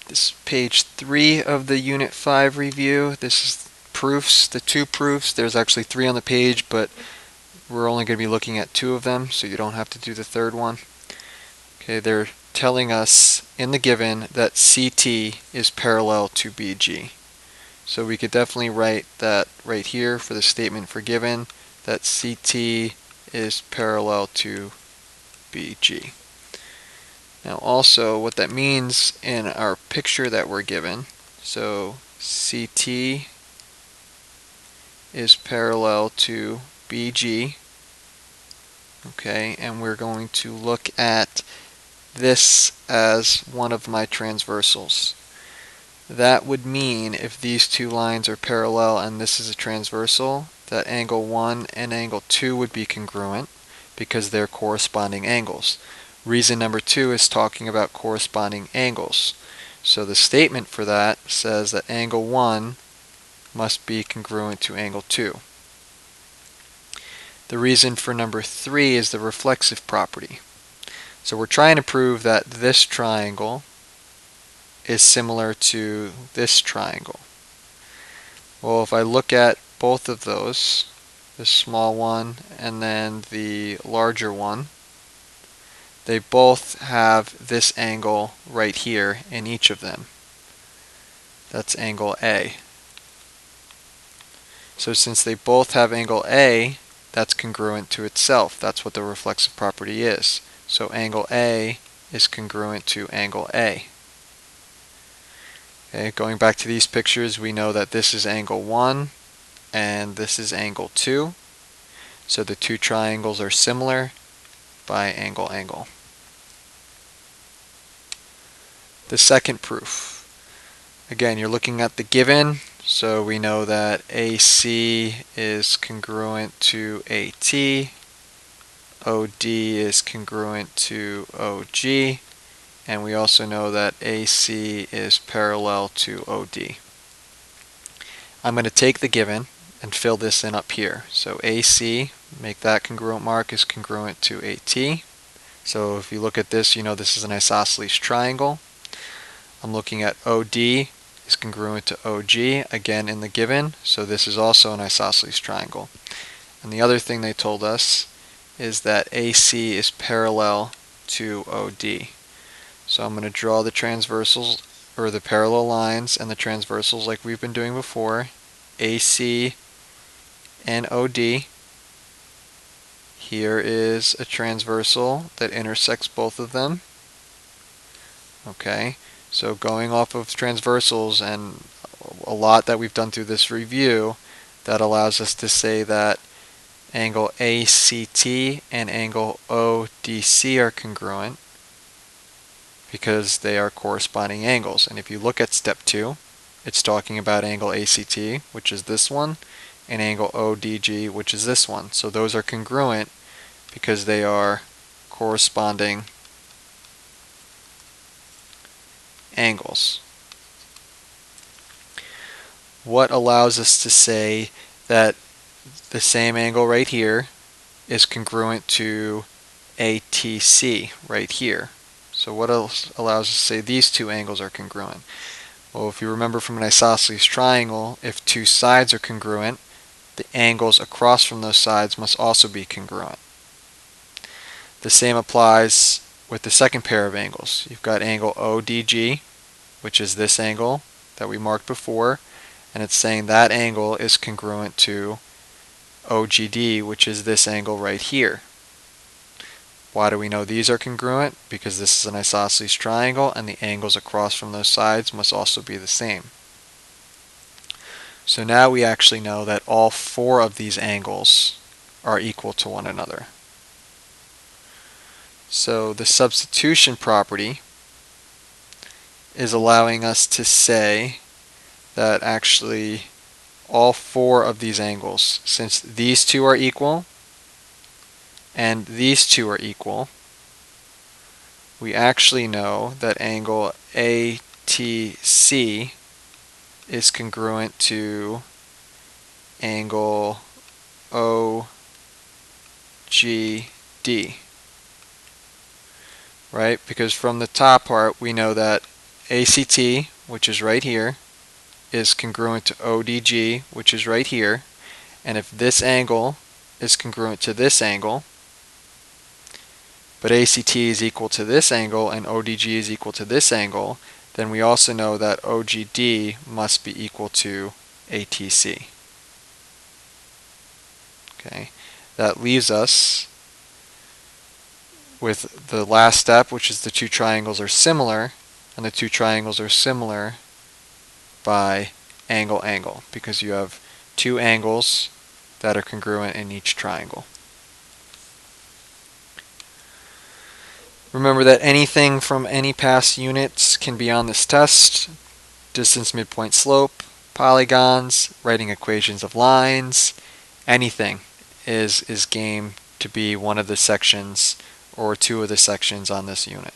This is page 3 of the Unit 5 review. This is proofs, the 2 proofs. There's actually 3 on the page, but we're only going to be looking at 2 of them, so you don't have to do the third one. Okay, they're telling us in the given that CT is parallel to BG. So we could definitely write that right here for the statement for given, that CT is parallel to BG. Now also what that means in our picture that we're given, so CT is parallel to BG, okay, and we're going to look at this as one of my transversals. That would mean if these two lines are parallel and this is a transversal, that angle 1 and angle 2 would be congruent because they're corresponding angles. Reason number 2 is talking about corresponding angles. So the statement for that says that angle 1 must be congruent to angle 2. The reason for number 3 is the reflexive property. So we're trying to prove that this triangle is similar to this triangle. Well, if I look at both of those, the small one and then the larger one, they both have this angle right here in each of them. That's angle A. So since they both have angle A, that's congruent to itself. That's what the reflexive property is. So angle A is congruent to angle A. Okay, going back to these pictures, we know that this is angle 1 and this is angle 2. So the two triangles are similar by angle. The second proof. Again, you're looking at the given, so we know that AC is congruent to AT, OD is congruent to OG, and we also know that AC is parallel to OD. I'm going to take the given and fill this in up here. So AC, make that congruent mark, is congruent to AT. So if you look at this, you know this is an isosceles triangle. I'm looking at OD is congruent to OG, again in the given, so this is also an isosceles triangle. And the other thing they told us is that AC is parallel to OD. So I'm going to draw the transversals, or the parallel lines and the transversals like we've been doing before, AC and OD. Here is a transversal that intersects both of them. Okay. So going off of transversals and a lot that we've done through this review, that allows us to say that angle ACT and angle ODC are congruent because they are corresponding angles. And if you look at step 2, it's talking about angle ACT, which is this one, and angle ODG, which is this one. So those are congruent because they are corresponding angles. What allows us to say that the same angle right here is congruent to ATC right here? So what else allows us to say these two angles are congruent? Well, if you remember from an isosceles triangle, if two sides are congruent, the angles across from those sides must also be congruent. The same applies with the second pair of angles. You've got angle ODG, which is this angle that we marked before, and it's saying that angle is congruent to OGD, which is this angle right here. Why do we know these are congruent? Because this is an isosceles triangle and the angles across from those sides must also be the same. So now we actually know that all 4 of these angles are equal to one another. So the substitution property is allowing us to say that actually all 4 of these angles, since these two are equal and these two are equal, we actually know that angle ATC is congruent to angle OGD. Right? Because from the top part we know that ACT, which is right here, is congruent to ODG, which is right here, and if this angle is congruent to this angle, but ACT is equal to this angle and ODG is equal to this angle, then we also know that OGD must be equal to ATC. Okay, that leaves us with the last step, which is the two triangles are similar, and the two triangles are similar by angle angle, because you have two angles that are congruent in each triangle. Remember that anything from any past units can be on this test. Distance, midpoint, slope, polygons, writing equations of lines, anything is game to be one of the sections or two of the sections on this unit.